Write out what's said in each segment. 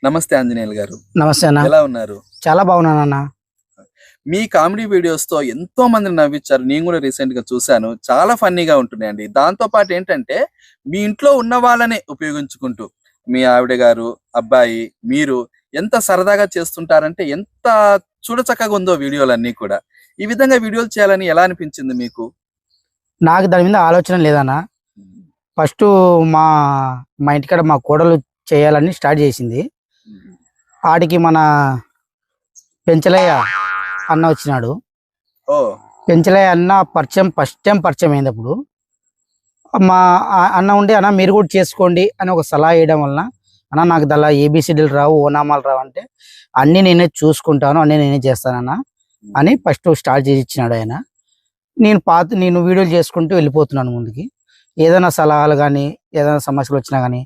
నమస్తే ఆంజనేయులు గారు. నమస్తే అన్న. ఎలా ఉన్నారు? చాలా బాగున్నానన్న. మీ కామెడీ వీడియోస్ తో ఎంతో మందిని నవ్వించారు. నేను కూడా రీసెంట్ గా చూశాను. చాలా ఫన్నీగా ఉంటున్నాయండి. దాంతో పాటు ఏంటంటే మీ ఇంట్లో ఉన్న వాళ్ళనే ఉపయోగించుకుంటూ మీ ఆవిడ గారు, అబ్బాయి, మీరు ఎంత సరదాగా చేస్తుంటారంటే ఎంత చూడచక్కగా ఉందో వీడియోలన్నీ కూడా. ఈ విధంగా వీడియోలు చేయాలని ఎలా అనిపించింది మీకు? నాకు దాని మీద ఆలోచన లేదన్న. ఫస్ట్ మా మా ఇంటికాడ మా కోడలు చేయాలని స్టార్ట్ చేసింది. ఆడికి మన పెంచలయ్య అన్న వచ్చినాడు. ఓ పెంచలయ్య అన్న ఫస్ట్ టైం పరిచయం అయింది. అప్పుడు మా అన్న ఉండి అన్న మీరు కూడా చేసుకోండి అని ఒక సలహా వేయడం వలన అన్న నాకు దలా ఏబిసిడీలు రావు, ఓనామాలు రావు అంటే అన్నీ నేనే చూసుకుంటాను, అన్నీ నేనే చేస్తానన్న అని ఫస్ట్ స్టార్ట్ చేసి ఇచ్చినాడు ఆయన. నేను వీడియోలు చేసుకుంటూ వెళ్ళిపోతున్నాను ముందుకి. ఏదైనా సలహాలు కానీ ఏదైనా సమస్యలు వచ్చినా కానీ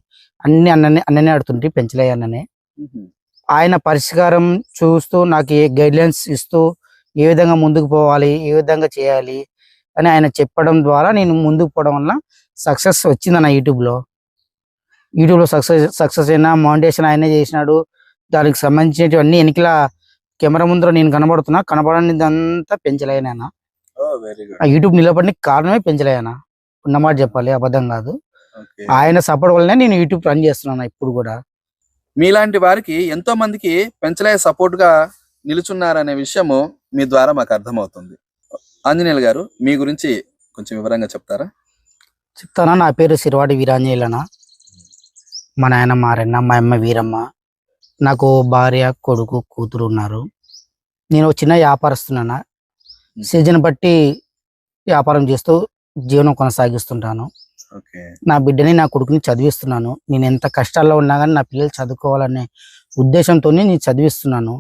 అన్ని అన్ననే అడుగుతుంటే పెంచలయ్య అన్ననే. ఆయన పరిష్కారం చూస్తూ నాకు ఏ గైడ్లైన్స్ ఇస్తూ ఏ విధంగా ముందుకు పోవాలి, ఏ విధంగా చేయాలి అని ఆయన చెప్పడం ద్వారా నేను ముందుకు పోవడం వల్ల సక్సెస్ వచ్చిందన్న. యూట్యూబ్లో సక్సెస్ అయినా మౌంటేషన్ ఆయనే చేసినాడు. దానికి సంబంధించినవన్నీ వెనకల కెమెరా ముందర నేను కనబడనిదంతా పెంచలేయనా. ఆ యూట్యూబ్ నిలబడిన కారణమే పెంచలేయనా, ఉన్నమాట చెప్పాలి, అబద్ధం కాదు. ఆయన సపోర్ట్ వల్లనే నేను యూట్యూబ్ రన్ చేస్తున్నాను ఇప్పుడు కూడా. మీలాంటి వారికి ఎంతో మందికి పెంచలే సపోర్ట్ గా నిలుచున్నారనే విషయము మీ ద్వారా మాకు అర్థమవుతుంది. ఆంజనేయులు గారు, మీ గురించి కొంచెం వివరంగా చెప్తారా? చెప్తానా. నా పేరు సిరివాడి వీరాంజనేయులన. మా నాయన మారన్న, మా అమ్మ వీరమ్మ. నాకు భార్య, కొడుకు, కూతురు ఉన్నారు. నేను చిన్న వ్యాపారస్తున్నాను. సీజన్ బట్టి వ్యాపారం చేస్తూ జీవనం కొనసాగిస్తుంటాను. నా బిడ్డని, నా కొడుకుని చదివిస్తున్నాను. నేను ఎంత కష్టాల్లో ఉన్నా కానీ నా పిల్లలు చదువుకోవాలనే ఉద్దేశంతో నేను చదివిస్తున్నాను.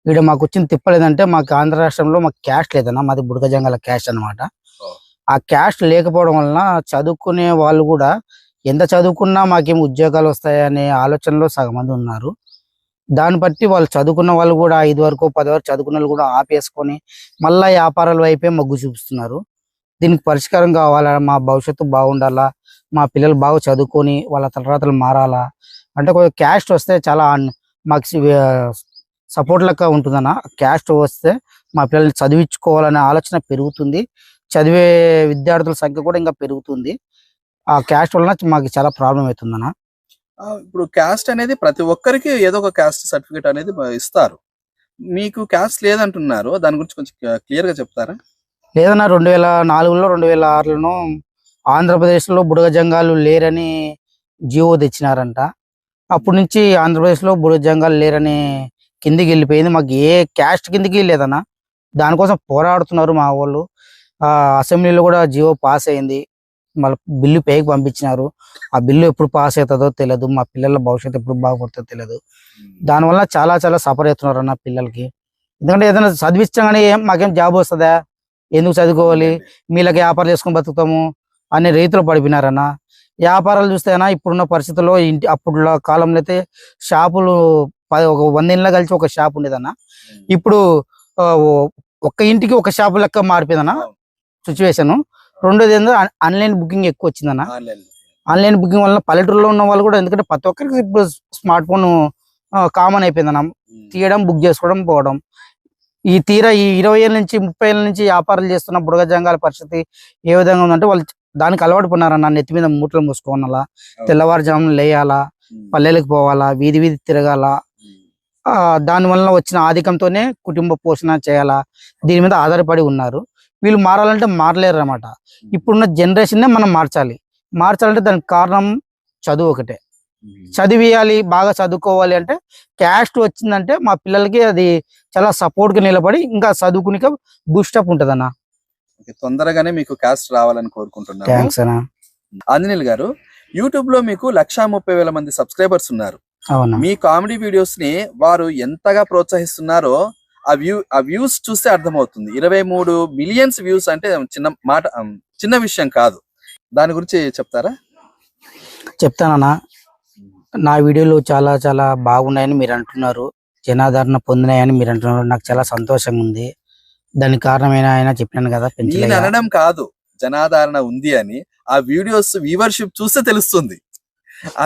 ఇక్కడ మాకు వచ్చిన తిప్పలేదంటే మాకు ఆంధ్ర రాష్ట్రంలో మాకు క్యాస్ట్ లేదన్నా. మాది బుడగజంగాల క్యాస్ట్ అనమాట. ఆ క్యాస్ట్ లేకపోవడం వలన చదువుకునే వాళ్ళు కూడా ఎంత చదువుకున్నా మాకేం ఉద్యోగాలు వస్తాయనే ఆలోచనలో సగం మంది ఉన్నారు. దాన్ని బట్టి వాళ్ళు చదువుకున్న వాళ్ళు కూడా 5 వరకు 10 వరకు చదువుకున్న వాళ్ళు కూడా ఆపేసుకొని మళ్ళా వ్యాపారాల వైపే మొగ్గు చూపిస్తున్నారు. దీనికి పరిష్కారం కావాలా, మా భవిష్యత్తు బాగుండాలా, మా పిల్లలు బాగా చదువుకొని వాళ్ళ తలరాతలు మారాలా అంటే కొంచెం క్యాస్ట్ వస్తే చాలా మాకు సపోర్ట్ లెక్క ఉంటుందన్న. క్యాస్ట్ వస్తే మా పిల్లల్ని చదివించుకోవాలనే ఆలోచన పెరుగుతుంది. చదివే విద్యార్థుల సంఖ్య కూడా ఇంకా పెరుగుతుంది. ఆ క్యాస్ట్ వలన మాకు చాలా ప్రాబ్లం అవుతుందన్న. ఇప్పుడు క్యాస్ట్ అనేది ప్రతి ఒక్కరికి ఏదో ఒక క్యాస్ట్ సర్టిఫికేట్ అనేది ఇస్తారు. మీకు క్యాస్ట్ లేదంటున్నారు, దాని గురించి కొంచెం క్లియర్ గా చెప్తారా? లేదన్నా, 2004లో 2006లోనో ఆంధ్రప్రదేశ్లో బుడగజంగాలు లేరని జియో తెచ్చినారంట. అప్పటి నుంచి ఆంధ్రప్రదేశ్లో బుడగజంగాలు లేరని కిందికి వెళ్ళిపోయింది. మాకు ఏ క్యాస్ట్ కిందికి లేదన్నా. దానికోసం పోరాడుతున్నారు మా వాళ్ళు. అసెంబ్లీలో కూడా జియో పాస్ అయింది. మళ్ళీ బిల్లు పైకి పంపించినారు. ఆ బిల్లు ఎప్పుడు పాస్ అవుతుందో తెలియదు. మా పిల్లల భవిష్యత్తు ఎప్పుడు బాగుపడుతుందో తెలియదు. దానివల్ల చాలా చాలా సఫర్ అవుతున్నారు అన్న పిల్లలకి. ఎందుకంటే ఏదైనా చదివించా కానీ మాకేం జాబ్ వస్తుందా, ఎందుకు చదువుకోవాలి, మీలకి వ్యాపారం చేసుకొని బతుకుతాము అనే రీతిలో పడిపోయినారన్న. వ్యాపారాలు చూస్తే అన్న ఇప్పుడున్న పరిస్థితుల్లో అప్పుడు కాలంలో అయితే షాపులు ఒక 100 ఇళ్ళ కలిసి ఒక షాప్ ఉండేదన్న. ఇప్పుడు ఒక్క ఇంటికి ఒక షాపు లెక్క మారిపోయిందన్న సిచ్యువేషన్. రెండోది ఏందో ఆన్లైన్ బుకింగ్ ఎక్కువ వచ్చిందన్న. ఆన్లైన్ బుకింగ్ వల్ల పల్లెటూరులో ఉన్న వాళ్ళు కూడా, ఎందుకంటే ప్రతి ఒక్కరికి ఇప్పుడు స్మార్ట్ ఫోన్ కామన్ అయిపోయిందన్న. తీయడం, బుక్ చేసుకోవడం, పోవడం. ఈ 20 ఏళ్ళ నుంచి 30 ఏళ్ళ నుంచి వ్యాపారాలు చేస్తున్న బుడగజంగాల పరిస్థితి ఏ విధంగా ఉందంటే వాళ్ళు దానికి అలవాటు పడినారన్న. నెత్తి మీద మూటలు మూసుకోవాలా, తెల్లవారుజామున లేయాలా, పల్లెలకు పోవాలా, వీధి వీధి తిరగాల. దానివల్ల వచ్చిన ఆధికంతోనే కుటుంబ పోషణ చేయాలా, దీని మీద ఆధారపడి ఉన్నారు. వీళ్ళు మారాలంటే మారలేరు అన్నమాట. ఇప్పుడున్న జనరేషన్నే మనం మార్చాలంటే దానికి కారణం చదువు ఒకటే. చదివేయాలి, బాగా చదువుకోవాలి అంటే క్యాస్ట్ వచ్చిందంటే మా పిల్లలకి అది చాలా సపోర్ట్ గా నిలబడి ఇంకా చదువుకునిక బూస్టప్ ఉంటది అన్న. తొందరగానే మీకు క్యాస్ట్ రావాలని కోరుకుంటున్నాను. థాంక్స్ అన్న. ఆంజనేయులు గారు, యూట్యూబ్ లో మీకు 1,30,000 మంది సబ్స్క్రైబర్స్ ఉన్నారు. మీ కామెడీ వీడియోస్ ని వారు ఎంతగా ప్రోత్సహిస్తున్నారో ఆ వ్యూస్ చూస్తే అర్థమవుతుంది. 23 మిలియన్స్ వ్యూస్ అంటే చిన్న విషయం కాదు. దాని గురించి చెప్తారా? చెప్తానన్నా. నా వీడియోలు చాలా చాలా బాగున్నాయని మీరు అంటున్నారు, జనాదరణ పొందినాయని మీరు అంటున్నారు. నాకు చాలా సంతోషంగా ఉంది. దానికి కారణమైన ఆయన చెప్పినాను కదా, నేను అనడం కాదు, జనాదరణ ఉంది అని ఆ వీడియోస్ వ్యూవర్షిప్ చూస్తే తెలుస్తుంది.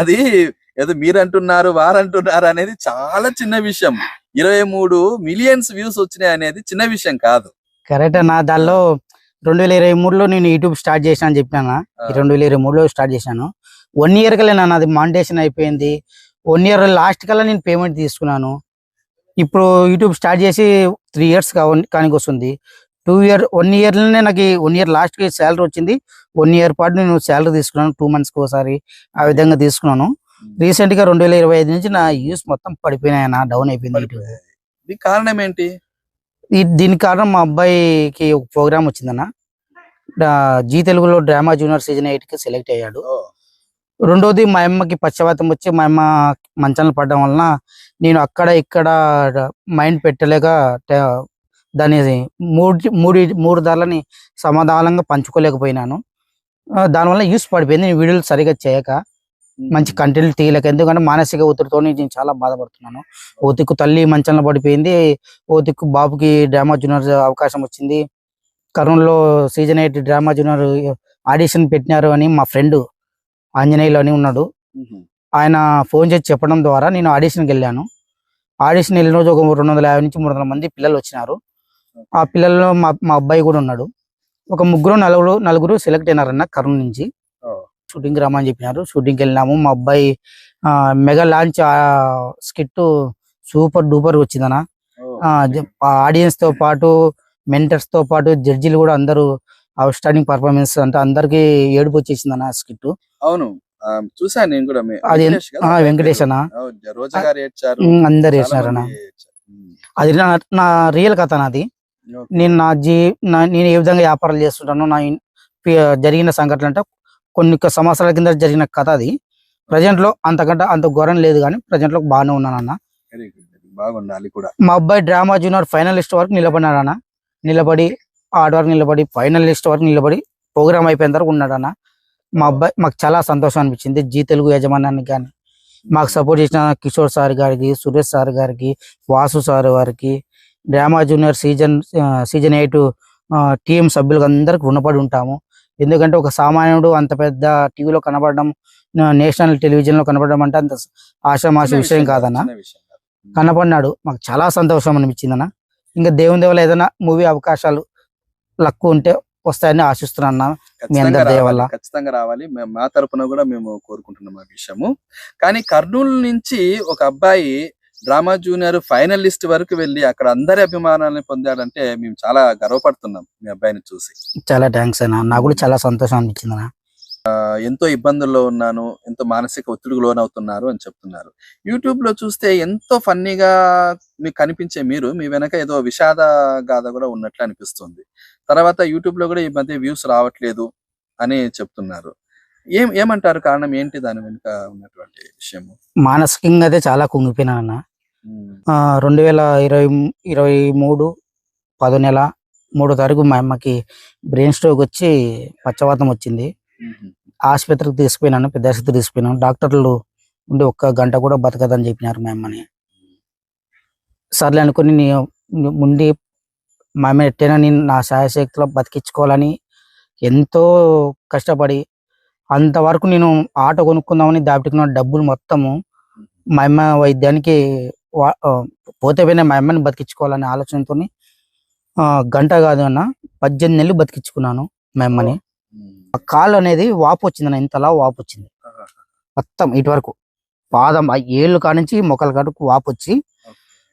అది ఏదో మీరు అంటున్నారు వారు అంటున్నారు అనేది చాలా చిన్న విషయం. 23 మిలియన్స్ వ్యూస్ వచ్చినాయి అనేది చిన్న విషయం కాదు. కరెక్ట్ అన్న. దానిలో 2023లో నేను యూట్యూబ్ స్టార్ట్ చేశాను అని చెప్పినా. 2023లో స్టార్ట్ చేశాను. 1 ఇయర్ కల్లా అది మానిటేషన్ అయిపోయింది. 1 ఇయర్ లాస్ట్ కల్లా నేను పేమెంట్ తీసుకున్నాను. ఇప్పుడు యూట్యూబ్ స్టార్ట్ చేసి 3 ఇయర్స్ కానికి వస్తుంది. 1 ఇయర్లోనే నాకు 1 ఇయర్ లాస్ట్కి శాలరీ వచ్చింది. 1 ఇయర్ పాటు నేను శాలరీ తీసుకున్నాను. 2 మంత్స్కి ఒకసారి ఆ విధంగా తీసుకున్నాను. రీసెంట్ గా 2025 నుంచి నా యూస్ మొత్తం పడిపోయినాయి, డౌన్ అయిపోయింది. దీనికి కారణం ఏంటి? దీనికి కారణం మా అబ్బాయికి ఒక ప్రోగ్రామ్ వచ్చిందన్న. జీ తెలుగులో డ్రామా జూనియర్ సీజన్ 8కి సెలెక్ట్ అయ్యాడు. రెండోది మా అమ్మకి పక్షవాతం వచ్చి మా అమ్మ మంచాలను పడడం వలన నేను అక్కడ ఇక్కడ మైండ్ పెట్టలేక దాని మూడు ధరలని సమాధానంగా పంచుకోలేకపోయినాను. దానివల్ల యూస్ పడిపోయింది. నేను వీడియోలు సరిగా చేయక మంచి కంటెంట్ తీయలేక, ఎందుకంటే మానసిక ఒత్తిడితో నేను చాలా బాధపడుతున్నాను. ఓ దిక్కు తల్లి మంచంలో పడిపోయింది, ఓ దిక్కు బాబుకి డ్రామా జూనియర్ అవకాశం వచ్చింది. కర్నూలులో సీజన్ 8 డ్రామా జూనియర్ ఆడిషన్ పెట్టినారు అని మా ఫ్రెండ్ ఆంజనేయులు అని ఉన్నాడు, ఆయన ఫోన్ చేసి చెప్పడం ద్వారా నేను ఆడిషన్కి వెళ్ళాను. ఆడిషన్ వెళ్ళిన రోజు ఒక 250 నుంచి 300 మంది పిల్లలు వచ్చినారు. ఆ పిల్లల్లో మా అబ్బాయి కూడా ఉన్నాడు. ఒక నలుగురు సెలెక్ట్ అయినారన్న కర్నూలు నుంచి. షూటింగ్ రమ్మని చెప్పినారు. షూటింగ్కి వెళ్ళినాము. మా అబ్బాయి mega launch skit super duper వచ్చిందన్న. ఆడియన్స్ తో పాటు మెంటర్స్ తో పాటు జడ్జిలు కూడా అందరూ అవుట్ స్టాండింగ్ పర్ఫార్మెన్స్ అంటే అందరికి ఏడుపు వచ్చేసిందన్న స్కిట్. అవును, చూసాను నేను కూడా. అది వెంకటేష్ అన్న, అందరు వేసినారన్న. అది నా రియల్ కథ నాది. నేను నేను ఏ విధంగా వ్యాపారాలు చేస్తుంటాను, నా జరిగిన సంఘటన అంటే కొన్ని సంవత్సరాల కింద జరిగిన కథ అది. ప్రజెంట్ లో అంత ఘోరం లేదు, కానీ ప్రజెంట్ లో బాగానే ఉన్నాను అన్న. బాగుండాలి కూడా. మా అబ్బాయి డ్రామా జూనియర్ ఫైనలిస్ట్ వరకు నిలబడినాడన్న. ఆడ వరకు నిలబడి ఫైనలిస్ట్ వరకు నిలబడి ప్రోగ్రామ్ అయిపోయిన తర్వాత ఉన్నాడన్న. మా అబ్బాయి మాకు చాలా సంతోషం అనిపించింది. జీ తెలుగు యాజమాన్యానికి కానీ, మాకు సపోర్ట్ చేసిన కిషోర్ సార్ గారికి, సురేష్ సార్ గారికి, వాసు సార్ వారికి, డ్రామా జూనియర్ సీజన్ 8 టీం సభ్యులకు అందరికి రుణపడి ఉంటాము. ఎందుకంటే ఒక సామాన్యుడు అంత పెద్ద టీవీలో కనబడడం, నేషనల్ టెలివిజన్ లో కనబడడం అంటే అంత ఆషామాషి విషయం కాదన్న. కనపడినాడు, మాకు చాలా సంతోషం అనిపించిందన్న. ఇంకా దేవుని దేవల ఏదైనా మూవీ అవకాశాలు లక్ ఉంటే వస్తాయని ఆశిస్తున్నాను. మీ అందరి దయ వల్ల ఖచ్చితంగా రావాలి. మా తరపున కూడా మేము కోరుకుంటున్నాం ఆ విషయము. కానీ కర్నూలు నుంచి ఒక అబ్బాయి డ్రామా జూనియర్ ఫైనలిస్ట్ వరకు వెళ్ళి అక్కడ అందరి అభిమానాలను పొందాడంటే మేము చాలా గర్వపడుతున్నాం మీ అబ్బాయిని చూసి. చాలా థ్యాంక్స్ అన్న, నాకు కూడా చాలా సంతోషం అనిపించింది అన్న. ఎంతో ఇబ్బందుల్లో ఉన్నాను, ఎంతో మానసిక ఒత్తిడికి లోనవుతున్నారు అని చెప్తున్నారు. యూట్యూబ్ లో చూస్తే ఎంతో ఫన్నీగా మీకు కనిపించే మీరు మీ వెనక ఏదో విషాద గాథ కూడా ఉన్నట్లు అనిపిస్తుంది. తర్వాత యూట్యూబ్ లో కూడా ఈ మధ్య వ్యూస్ రావట్లేదు అని చెప్తున్నారు. ఏమంటారు? కారణం ఏంటి దాని వెనుక ఉన్నటువంటి విషయము? మానసికంగా అయితే చాలా కుంగిపోయినా అన్న. 2023 10 నెల 3వ తారీఖు మా అమ్మకి బ్రెయిన్ స్ట్రోక్ వచ్చి పక్షవాతం వచ్చింది. ఆసుపత్రికి తీసుకుపోయినాను, పెద్ద ఆసుపత్రికి తీసుకుపోయినాను. డాక్టర్లు ఉండి 1 గంట కూడా బతకదని చెప్పినారు మా అమ్మని. సర్లే అనుకుని ముందు మా అమ్మ ఎట్టైనా నేను నా శాయశక్తిలో బతికించుకోవాలని ఎంతో కష్టపడి అంతవరకు నేను ఆటో కొనుక్కుందామని దాపెట్టుకున్న డబ్బులు మొత్తము మా అమ్మ వైద్యానికి పోతే పోయినా మా అమ్మని బతికించుకోవాలనే ఆలోచనతో గంట కాదు అన్న 18 నెలలు బతికించుకున్నాను మా అమ్మని. కాలు అనేది వాపు వచ్చిందన్న, ఇంతలా వాపు వచ్చింది మొత్తం ఇటు వరకు. పాదం ఏళ్ళు కానించి మొక్కల కాడికి వాపు వచ్చి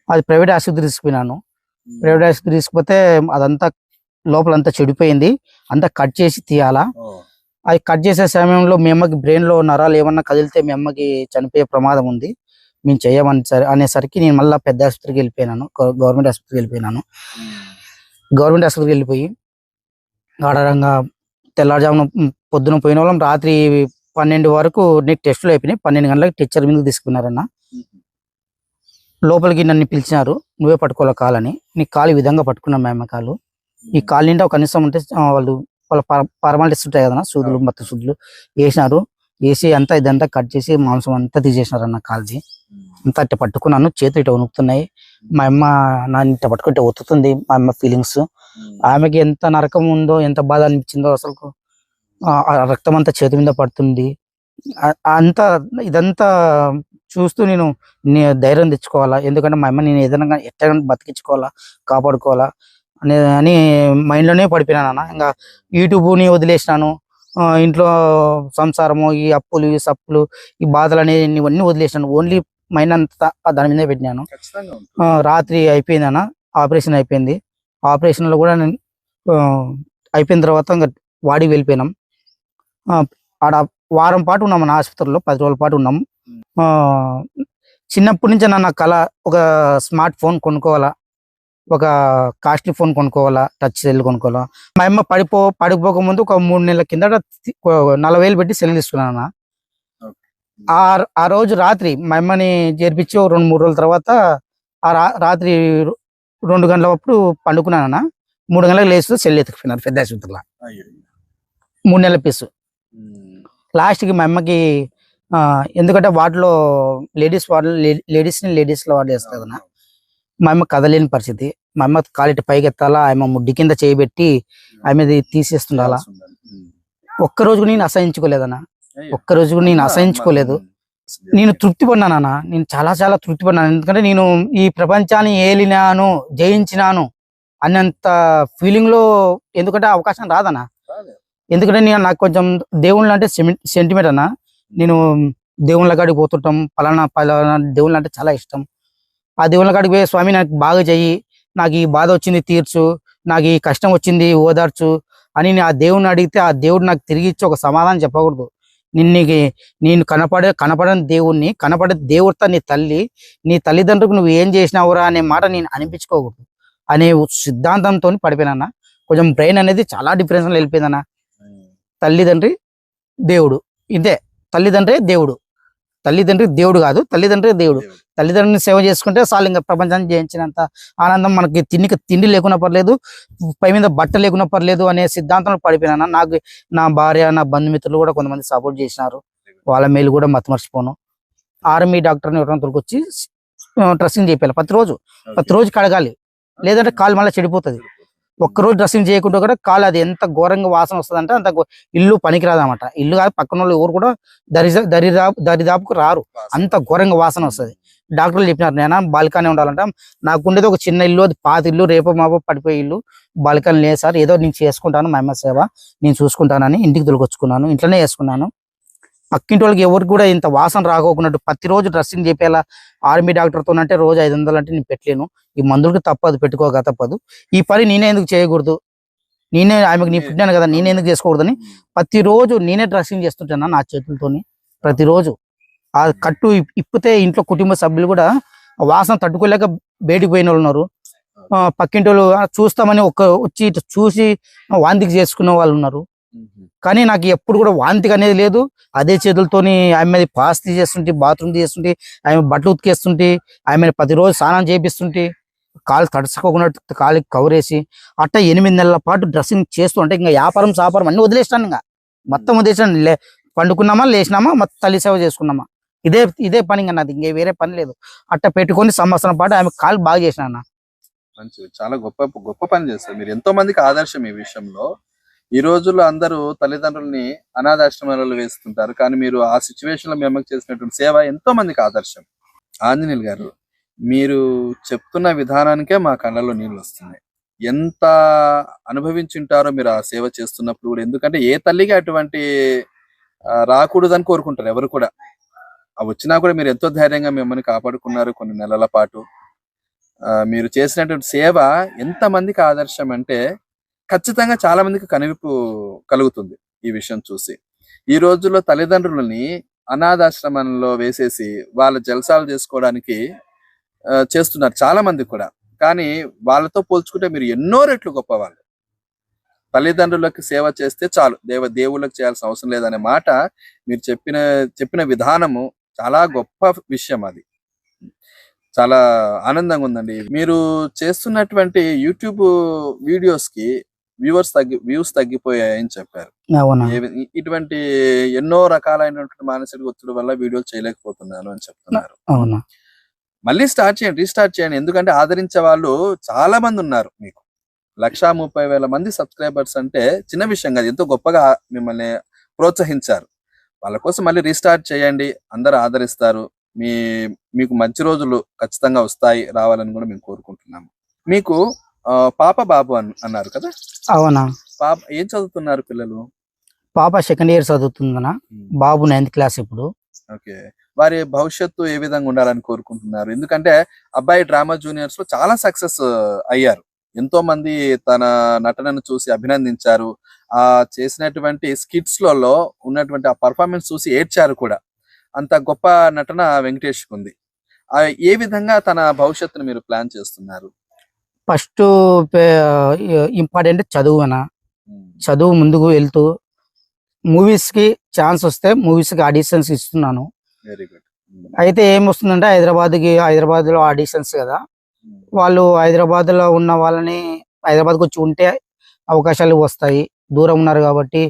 అది ప్రైవేట్ ఆసుపత్రి తీసుకుపోయినాను. ప్రైవేట్ ఆసుపత్రి తీసుకుపోతే అదంతా లోపలంతా చెడిపోయింది, అంతా కట్ చేసి తీయాలా. అది కట్ చేసే సమయంలో మీ అమ్మకి బ్రెయిన్ లో నరాలు ఏమన్నా కదిలితే మీ అమ్మకి చనిపోయే ప్రమాదం ఉంది, మేము చేయమని అనేసరికి నేను మళ్ళీ పెద్ద ఆసుపత్రికి వెళ్ళిపోయినాను. గవర్నమెంట్ ఆసుపత్రికి వెళ్ళిపోయినాను. గవర్నమెంట్ ఆసుపత్రికి వెళ్ళిపోయి ఆధారంగా తెల్లారుజామున పొద్దున పోయిన వాళ్ళం రాత్రి 12 వరకు నీకు టెస్టులు అయిపోయినాయి. 12 గంటలకు టీచర్ మీదకి తీసుకున్నారన్న. లోపలికి నన్ను పిలిచినారు, నువ్వే పట్టుకోవాలి కాలని. నీ కాలు ఈ విధంగా పట్టుకున్నాం మా అమ్మ కాలు. ఈ కాలు నిండా కనీసం ఉంటే వాళ్ళ ఫార్మాలిటీస్ ఉంటాయి కదన్నా, సూదులు మొత్తం సూదులు వేసినారు. వేసి అంతా ఇదంతా కట్ చేసి మాంసం అంతా తీసేసినారు అన్న. కాల్చి అంతా ఇట్ట పట్టుకున్నాను, చేతులు ఇట్ట వణుకుతున్నాయి. మా అమ్మ నా ఇట్ట పట్టుకుంటే ఒత్తుతుంది మా అమ్మ ఫీలింగ్స్. ఆమెకి ఎంత నరకం ఉందో, ఎంత బాధ అనిపించిందో అసలు. రక్తం అంతా చేతి మీద పడుతుంది. అంతా ఇదంతా చూస్తూ నేను ధైర్యం తెచ్చుకోవాలా, ఎందుకంటే మా అమ్మ నేను ఏదైనా ఎట్లా బతికించుకోవాలా, కాపాడుకోవాలా అని మైండ్లోనే పడిపోయినాను అన్న. ఇంకా యూట్యూబ్ని వదిలేసినాను. ఇంట్లో సంసారము, ఈ అప్పులు, ఈ సప్పులు, ఈ బాధలు అనేవి ఇవన్నీ వదిలేసినాను. ఓన్లీ మైండ్ అంతా దాని మీదే పెట్టినాను. ఖచ్చితంగా ఉంటుంది. రాత్రి అయిపోయింది అన్న, ఆపరేషన్ అయిపోయింది. ఆపరేషన్లో కూడా నేను అయిపోయిన తర్వాత ఇంకా వాడికి వెళ్ళిపోయినాం. ఆడ వారం పాటు ఉన్నాం మన ఆసుపత్రిలో, 10 రోజుల పాటు ఉన్నాం. చిన్నప్పటి నుంచి నా కళ ఒక స్మార్ట్ ఫోన్ కొనుక్కోవాలా, ఒక కాస్ట్లీ ఫోన్ కొనుక్కోవాలా, టచ్ సెల్ కొనుక్కోవాలా. మా అమ్మ పడిపోక ముందు ఒక 3 నెలల కిందట 40,000 పెట్టి సెల్ తీసుకున్నాను. ఆ రోజు రాత్రి మా అమ్మని చేర్పించి 2-3 రోజుల తర్వాత రాత్రి 2 గంటల అప్పుడు పండుకున్నానన్న. 3 గంటలకు లేస్తూ సెల్ ఎత్తుకుపోయినారు పెద్ద ఆసుపత్రిలో. 3 నెలల పీసు. లాస్ట్కి మా అమ్మకి ఎందుకంటే వాటిలో లేడీస్ లో వాడు చేస్తారు కదా. మా అమ్మ కదలేని పరిస్థితి. మా అమ్మ కాలిటి పైకి ఎత్తాలా, ఆమె ముడ్డి కింద చేయబెట్టి ఆమెది తీసేస్తుండాలా. ఒక్కరోజు నేను అసహించుకోలేదన్న, ఒక్కరోజు నేను అసహించుకోలేదు. నేను తృప్తి పడినానన్న, నేను చాలా చాలా తృప్తి పడినాను. ఎందుకంటే నేను ఈ ప్రపంచాన్ని ఏలినాను, జయించినాను అన్నంత ఫీలింగ్ లో, ఎందుకంటే అవకాశం రాదన్న. ఎందుకంటే నాకు కొంచెం దేవుళ్ళు అంటే సెంటిమెంట్ అన్న. నేను దేవుళ్ళ కాడికి పోతుంటాం, పలానా దేవుళ్ళు అంటే చాలా ఇష్టం. ఆ దేవుళ్ళ కాడికి పోయి స్వామి నాకు బాగా చెయ్యి, నాకు ఈ బాధ వచ్చింది తీర్చు, నాకు ఈ కష్టం వచ్చింది ఓదార్చు అని ఆ దేవుడిని అడిగితే ఆ దేవుడు నాకు తిరిగి ఇచ్చి ఒక సమాధానం చెప్పకూడదు. నేను కనపడని దేవుణ్ణి, కనపడే దేవుడితో నీ తల్లిదండ్రులకు నువ్వు ఏం చేసినావురా అనే మాట నేను అనిపించుకోకూడదు అనే సిద్ధాంతంతో పడిపోయినా. కొంచెం బ్రెయిన్ అనేది చాలా డిఫరెన్స్ వెళ్ళిపోయిందన్న. తల్లిదండ్రి దేవుడు, ఇదే తల్లిదండ్రి దేవుడు. తల్లిదండ్రి దేవుడు కాదు, తల్లిదండ్రి దేవుడు. తల్లిదండ్రుని సేవ చేసుకుంటే చాలు, ఇంకా ప్రపంచాన్ని జయించినంత ఆనందం. మనకి తిండి లేకున్నా పర్లేదు, పై మీద బట్ట లేకున్నా పర్లేదు అనే సిద్ధాంతంలో పడిపోయినా. నాకు నా భార్య, నా బంధుమిత్రులు కూడా కొంతమంది సపోర్ట్ చేసినారు. వాళ్ళ మేలు కూడా మర్చిపోను. ఆర్మీ డాక్టర్ని ఎవరైనా తొలకొచ్చి డ్రెస్సింగ్ చేయాలి. ప్రతి రోజు కడగాలి, లేదంటే కాలు మళ్ళీ చెడిపోతుంది. ఒక్కరోజు డ్రెస్సింగ్ చేయకుండా కూడా కాలు అది ఎంత ఘోరంగా వాసన వస్తుంది అంటే అంత ఇల్లు పనికిరాదన్నమాట. ఇల్లు కాదు, పక్కన వాళ్ళు ఎవరు కూడా దరిదాపుకు రారు, అంత ఘోరంగా వాసన వస్తుంది. డాక్టర్లు చెప్పినారు నేను బాల్కనీ ఉండాలంట. నాకు ఉండేది ఒక చిన్న ఇల్లు, అది పాత ఇల్లు, రేపో మాపో పడిపోయే ఇల్లు. బాల్కనీ లేదు సార్, ఏదో నేను చేసుకుంటాను, మా అమ్మ సేవ నేను చూసుకుంటానని ఇంటికి తొలగొచ్చుకున్నాను. ఇంట్లోనే చేసుకున్నాను. పక్కింటి వాళ్ళకి ఎవరికి కూడా ఇంత వాసన రాకోకున్నట్టు ప్రతిరోజు డ్రెస్సింగ్ చేపేలా ఆర్మీ డాక్టర్తో అంటే రోజు 500 అంటే నేను పెట్టలేను. ఈ మందులకి తప్పదు, పెట్టుకోక తప్పదు. ఈ పని నేనే ఎందుకు చేయకూడదు, ఆమెకు నీ పుట్టినాను కదా, నేనే ఎందుకు చేసుకోకూడదని ప్రతిరోజు నేనే డ్రెస్సింగ్ చేస్తుంటాను నా చేతులతోని. ప్రతిరోజు ఆ కట్టు ఇప్పితే ఇంట్లో కుటుంబ సభ్యులు కూడా వాసన తట్టుకోలేక బయటికి పోయిన వాళ్ళు ఉన్నారు. పక్కింటి వాళ్ళు చూస్తామని వచ్చి చూసి వాంతికి చేసుకున్న వాళ్ళు ఉన్నారు. కానీ నాకు ఎప్పుడు కూడా వాంతికి అనేది లేదు. అదే చేతులతోని ఆమెది పాస్ తీసేస్తుంటే, బాత్రూమ్ తీసేస్తుంటే, ఆమె బట్టలు ఉతికేస్తుంటే, ఆమెను ప్రతిరోజు స్నానం చేపిస్తుంటే, కాలు తడుచుకోకుండా కాలుకి కవరేసి అట్లా 8 నెలల పాటు డ్రెస్సింగ్ చేస్తూ అంటే ఇంకా వ్యాపారం సాపారం అన్ని వదిలేస్తాను. ఇంకా మొత్తం వదిలేసాను. పండుకున్నామా, లేచినామా, మొత్తం తల్లి సేవ చేసుకున్నామా, ఇదే పని. ఇంకా నాది ఇంకే వేరే పని లేదు. అట్ట పెట్టుకొని సంవత్సరం పాటు ఆమె కాలు బాగా చేసిన అన్న. మంచిది, చాలా గొప్ప పని చేస్తారు మీరు. ఎంతో మందికి ఆదర్శం ఈ విషయంలో. ఈ రోజుల్లో అందరూ తల్లిదండ్రుల్ని అనాథాశ్రమాలలో వేస్తుంటారు, కానీ మీరు ఆ సిచ్యువేషన్ లో మీ అమ్మకి చేసినటువంటి సేవ ఎంతో మందికి ఆదర్శం. ఆంజనేయులు గారు, మీరు చెప్తున్న విధానానికే మా కళ్ళలో నీళ్ళు వస్తున్నాయి. ఎంత అనుభవించుంటారో మీరు ఆ సేవ చేస్తున్నప్పుడు కూడా. ఎందుకంటే ఏ తల్లికి అటువంటి రాకూడదని కోరుకుంటారు ఎవరు కూడా. వచ్చినా కూడా మీరు ఎంతో ధైర్యంగా మిమ్మల్ని కాపాడుకున్నారు కొన్ని నెలల పాటు. మీరు చేసినటువంటి సేవ ఎంత మందికి ఆదర్శం అంటే ఖచ్చితంగా చాలా మందికి కనువిప్పు కలుగుతుంది ఈ విషయం చూసి. ఈ రోజుల్లో తల్లిదండ్రులని అనాథాశ్రమంలో వేసేసి వాళ్ళ జల్సాలు చేసుకోవడానికి చేస్తున్నారు చాలా మంది కూడా. కానీ వాళ్ళతో పోల్చుకుంటే మీరు ఎన్నో రెట్లు గొప్పవాళ్ళు. తల్లిదండ్రులకు సేవ చేస్తే చాలు, దేవుళ్ళకి చేయాల్సిన అవసరం లేదనే మాట మీరు చెప్పిన విధానము చాలా గొప్ప విషయం. అది చాలా ఆనందంగా ఉందండి. మీరు చేస్తున్నటువంటి యూట్యూబ్ వీడియోస్ కి వ్యూస్ తగ్గిపోయాయని చెప్పారు. ఇటువంటి ఎన్నో రకాలైనటువంటి మానసిక ఒత్తిడి వల్ల వీడియోలు చేయలేకపోతున్నాను అని చెప్తున్నారు. మళ్ళీ రీస్టార్ట్ చేయండి. ఎందుకంటే ఆదరించే వాళ్ళు చాలా మంది ఉన్నారు. మీకు 130,000 మంది సబ్స్క్రైబర్స్ అంటే చిన్న విషయం కాదు, ఎంతో గొప్పగా మిమ్మల్ని ప్రోత్సహించారు. వాళ్ళ కోసం మళ్ళీ రీస్టార్ట్ చేయండి. అందరూ ఆదరిస్తారు. మీ మీకు మంచి రోజులు ఖచ్చితంగా వస్తాయి, రావాలని కూడా మేము కోరుకుంటున్నాము. మీకు పాప, బాబు అన్నారు కదా? అవునా. పాప ఏం చదువుతున్నారు పిల్లలు? పాప సెకండ్ ఇయర్ చదువుతుందనా, బాబు 9th క్లాస్ ఇప్పుడు. ఓకే. వారి భవిష్యత్తు ఏ విధంగా ఉండాలని కోరుకుంటున్నారు? ఎందుకంటే అబ్బాయి డ్రామా జూనియర్స్ లో చాలా సక్సెస్ అయ్యారు. ఎంతో మంది తన నటనను చూసి అభినందించారు. ఆ చేసినటువంటి స్కిట్స్ లలో ఉన్నటువంటి ఆ పర్ఫార్మెన్స్ చూసి ఏడ్చారు కూడా. అంత గొప్ప నటన వెంకటేష్‌కి ఉంది. ఏ విధంగా తన భవిష్యత్తును మీరు ప్లాన్ చేస్తున్నారు? ఫస్ట్ ఇంపార్టెంట్ చదువునా. హ్మ్. చదువు ముందుకు వెళ్తూ మూవీస్ కి ఛాన్స్ వస్తే మూవీస్ కి ఆడిషన్స్ ఇస్తున్నాను. Very good. హ్మ్. అయితే ఏమొస్తుందంటే హైదరాబాద్ లో ఆడిషన్స్ కదా, హ్మ్. వాళ్ళు హైదరాబాద్ లో ఉన్న వాళ్ళని హైదరాబాద్కి వచ్చి ఉంటే అవకాశాలు వస్తాయి. దూరం ఉన్నారు కాబట్టి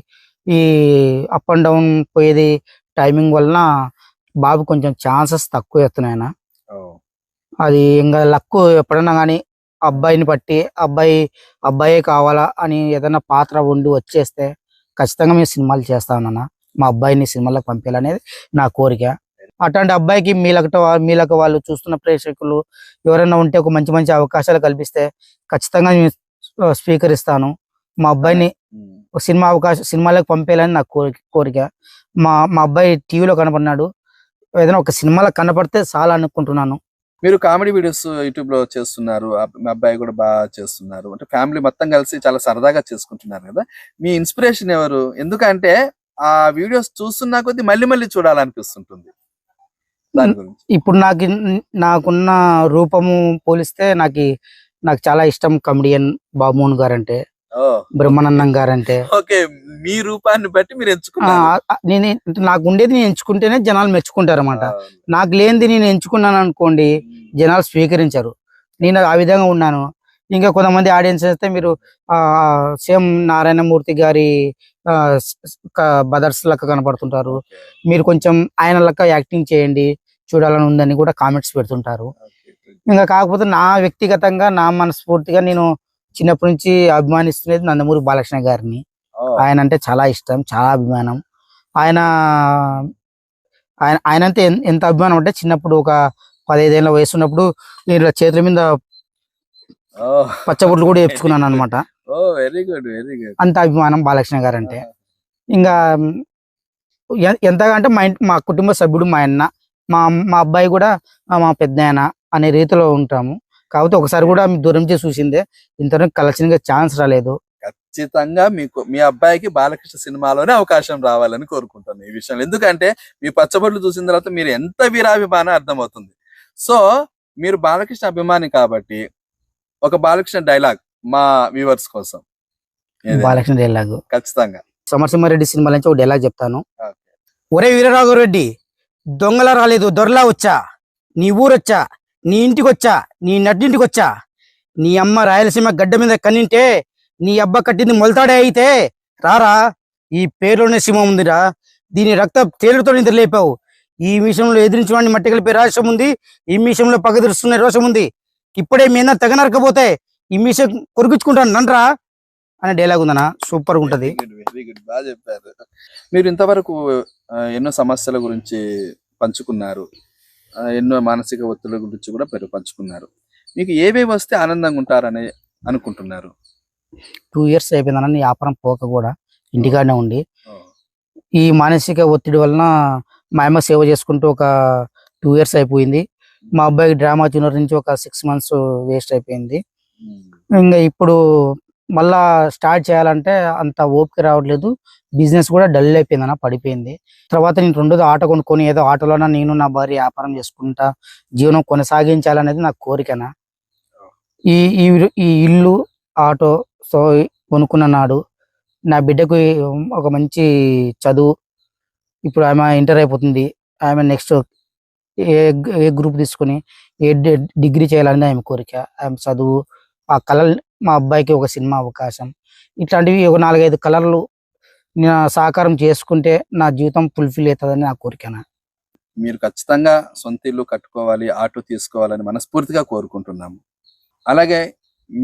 ఈ అప్ అండ్ డౌన్ పోయేది టైమింగ్ వలన బాబు కొంచెం ఛాన్సెస్ తక్కువ వస్తున్నాయన. ఓహ్! అది ఇంకా లక్ ఎప్పుడన్నా కానీ అబ్బాయిని బట్టి అబ్బాయే కావాలా అని ఏదైనా పాత్ర ఉండి వచ్చేస్తే ఖచ్చితంగా మేము సినిమాలు చేస్తామన్న. మా అబ్బాయిని సినిమాలకు పంపించాలనేది నా కోరిక. అట్లాంటి అబ్బాయికి మీలకు వాళ్ళు చూస్తున్న ప్రేక్షకులు ఎవరైనా ఉంటే ఒక మంచి మంచి అవకాశాలు కల్పిస్తే ఖచ్చితంగా నేను స్వీకరిస్తాను. మా అబ్బాయిని హ్మ్. ఒక సినిమాలకు పంపేయాలని నా కోరిక. మా అబ్బాయి టీవీలో కనపడినాడు. ఏదైనా ఒక సినిమాలో కనపడితే చాలా అనుకుంటున్నాను. మీరు కామెడీ వీడియోస్ యూట్యూబ్‌లో చేస్తున్నారు. మీ అబ్బాయి కూడా బాగా చేస్తున్నారు. అంటే ఫ్యామిలీ మొత్తం కలిసి చాలా సరదాగా చేసుకుంటున్నారు కదా! మీ ఇన్‌స్పిరేషన్ ఎవరు? ఎందుకంటే ఆ వీడియోస్ చూస్తున్న కొద్దీ మళ్ళీ మళ్ళీ చూడాలనిపిస్తుంటుంది. దాని గురించి. ఇప్పుడు నాకున్న రూపము పోలిస్తే నాకు చాలా ఇష్టం కమెడియన్ బాబుమోహన్ గారంటే, ఓహ్! బ్రహ్మానందం గారంటే. ఓకే. మీ రూపాన్ని బట్టి మీరు ఆ, ఎంచుకున్నారు. నాకు ఉండేది నేను ఎంచుకుంటేనే జనాలు మెచ్చుకుంటారన్నమాట. అవును. నాకు లేనిది నేను ఎంచుకున్నాను అనుకోండి, హ్మ్. జనాలు స్వీకరించరు. నేను ఆ విధంగా ఉన్నాను. ఇంకా కొంతమంది ఆడియన్స్ అయితే మీరు సేమ్ నారాయణమూర్తి గారి బదర్స్ లెక్క కనపడుతుంటారు, ఓకే. మీరు కొంచెం ఆయన లెక్క యాక్టింగ్ చేయండి, చూడాలని ఉందని కూడా కామెంట్స్ పెడుతుంటారు. ఓకే. ఇంకా కాకపోతే నా వ్యక్తిగతంగా నా మనస్ఫూర్తిగా నేను చిన్నప్పటి నుంచి అభిమానిస్తున్నది నందమూరి బాలకృష్ణ గారిని. ఓహ్! ఆయన అంటే చాలా ఇష్టం, చాలా అభిమానం. ఆయన ఆయనంటే ఎంత అభిమానం అంటే చిన్నప్పుడు ఒక 15 ఏళ్ల వయసు ఉన్నప్పుడు నేను ఇలా చేతుల మీద ఓహ్! పచ్చబొట్లు కూడా వెరీ వేపించుకున్నాను గుడ్. అనమాట. ఓహ్! Very good. Very good. అంత అభిమానం బాలకృష్ణ గారంటే. ఆహా! ఇంకా ఎంతగా అంటే మా కుటుంబ సభ్యుడు మా అన్న, మా అబ్బాయి కూడా మా పెద్దనాయన అనే రీతిలో ఉంటాము. కాకపోతే ఒకసారి కూడా దూరం చేసి చూసిందే, ఇంతవరకు కలిసిన ఛాన్స్ రాలేదు. ఖచ్చితంగా మీ అబ్బాయికి బాలకృష్ణ సినిమాలోనే అవకాశం రావాలని కోరుకుంటాను ఈ విషయంలో. ఎందుకంటే మీ పచ్చబొట్లు చూసిన తర్వాత మీరు ఎంత వీరాభిమానం అర్థమవుతుంది. సో మీరు బాలకృష్ణ అభిమాని కాబట్టి ఒక బాలకృష్ణ డైలాగ్ మా వ్యూవర్స్ కోసం ఏదైనా బాలకృష్ణ డైలాగ్ ఖచ్చితంగా. సమరసింహారెడ్డి సినిమా నుంచి ఒక డైలాగ్ చెప్తాను. ఓకే. ఒరే వీరరాఘవరెడ్డి, దొంగలా రాలేదు, దొరలా వచ్చా, నీ ఊరొచ్చా, నీ ఇంటికొచ్చా, నీ నడ్డింటికొచ్చా, నీ అమ్మ రాయలసీమ గడ్డ మీద కన్నింటే నీ అబ్బ కట్టింది మొలతాడే అయితే రారా, ఈ పేరులోనే సింహం ఉందిరా, దీని రక్త తేలుతో నిద్రలేపావు, ఈ విషయంలో ఎదిరించడానికి మట్టి కలిపే రాష్ట్రం ఉంది, ఈ విషయంలో పగదిరుస్తున్న రోషం ఉంది, ఇప్పుడే మీ అన్న తెగ నరకపోతే ఈ విషయం కొరికించుకుంటాను నండ్రా అనే డైలాగ్ ఉందనా, సూపర్ ఉంటది. Very good. బాగా చెప్పారు. మీరు ఇంతవరకు ఎన్నో సమస్యల గురించి పంచుకున్నారు. ఎన్నో మానసిక ఒత్తిళ్ల గురించి కూడా పంచుకున్నారు. మీకు ఏవేవి వస్తే ఆనందంగా ఉంటారని అనుకుంటున్నారు? 2 years అయిపోయిందన్న నీ వ్యాపారం పోక కూడా ఇంటికాడనే ఉండి. ఓహ్! ఈ మానసిక ఒత్తిడి వలన మా అమ్మ సేవ చేసుకుంటూ ఒక 2 years అయిపోయింది. మా అబ్బాయికి డ్రామా జూనియర్ నుంచి ఒక 6 months వేస్ట్ అయిపోయింది. హ్మ్. ఇంకా ఇప్పుడు మళ్ళా స్టార్ట్ చేయాలంటే అంత ఓపిక రావట్లేదు. బిజినెస్ కూడా డల్ అయిపోయిందన్న, పడిపోయింది. తర్వాత నేను రెండోది ఆటో కొనుక్కొని ఏదో ఆటోలోన నేను నా భార్య వ్యాపారం చేసుకుంటా జీవనం కొనసాగించాలనేది నా కోరికనా. ఈ ఈ ఈ ఇల్లు, ఆటో సో కొనుక్కున్న నాడు నా బిడ్డకు ఒక మంచి చదువు, ఇప్పుడు ఆమె ఇంటర్ అయిపోతుంది, ఆమె నెక్స్ట్ ఏ గ్రూప్ తీసుకొని డిగ్రీ చేయాలని ఆమె కోరిక, ఆమె చదువు, ఆ కళలు, మా అబ్బాయికి ఒక సినిమా అవకాశం, ఇట్లాంటివి ఒక 4-5 కళలు నేను సాకారం చేసుకుంటే నా జీవితం ఫుల్ఫిల్ అవుతుందని నా కోరికనా. మీరు ఖచ్చితంగా సొంత ఇల్లు కట్టుకోవాలి, ఆటో తీసుకోవాలని మనస్ఫూర్తిగా కోరుకుంటున్నాము. అలాగే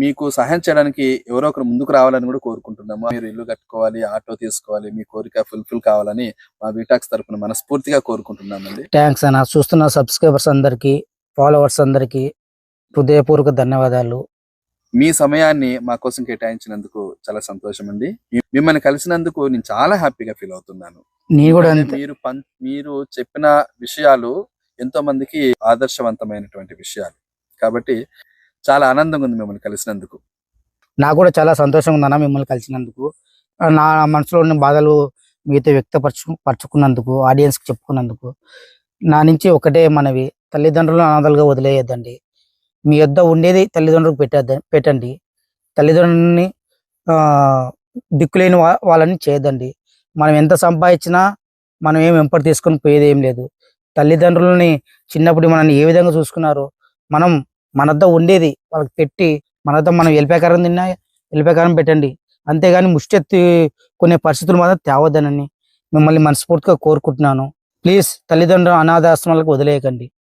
మీకు సహాయం చేయడానికి ఎవరో ఒకరు ముందుకు రావాలని కూడా కోరుకుంటున్నాము. మీరు ఇల్లు కట్టుకోవాలి, ఆటో తీసుకోవాలి, మీ కోరిక ఫుల్ఫిల్ కావాలని మా వీటాక్స్ తరపున మనస్ఫూర్తిగా కోరుకుంటున్నామండి. థ్యాంక్స్ అన్న. చూస్తున్న సబ్స్క్రైబర్స్ అందరికి, ఫాలోవర్స్ అందరికి హృదయపూర్వక ధన్యవాదాలు. మీ సమయాన్ని మా కోసం కేటాయించినందుకు చాలా సంతోషం అండి. మిమ్మల్ని కలిసినందుకు నేను చాలా హ్యాపీగా ఫీల్ అవుతున్నాను. నేను కూడా ఎందుకంటే అంతే. మీరు చెప్పిన విషయాలు ఎంతో మందికి ఆదర్శవంతమైనటువంటి విషయాలు కాబట్టి చాలా ఆనందంగా ఉంది మిమ్మల్ని కలిసినందుకు. నాకు కూడా చాలా సంతోషంగా ఉందన్న మిమ్మల్ని కలిసినందుకు. నా మనసులో ఉన్న బాధలు మీతో పరచుకున్నందుకు, ఆడియన్స్కి చెప్పుకున్నందుకు. నా నుంచి ఒకటే మనవి, తల్లిదండ్రులను అనాథలుగా వదిలేయద్దండి. మీ యొద్ద ఉండేది తల్లిదండ్రులకు పెట్టండి. తల్లిదండ్రులని దిక్కులేని వాళ్ళని చేయొద్దండి. మనం ఎంత సంపాదించినా మనం ఏం వెంపటి తీసుకొని పోయేది ఏం లేదు. తల్లిదండ్రులని చిన్నప్పుడు మనల్ని ఏ విధంగా చూసుకున్నారో మనం మనద్ద ఉండేది వాళ్ళకి పెట్టి, మనద్ద మనం ఎల్లిపాయకారం తిన్నా ఎల్లిపాయకారం పెట్టండి. అంతేగాని ముష్టెత్తి కొనే పరిస్థితులు మాత్రం తేవద్దనని మిమ్మల్ని మనస్ఫూర్తిగా కోరుకుంటున్నాను. ప్లీజ్ తల్లిదండ్రులు అనాథాశ్రమాలకు వదిలేయకండి.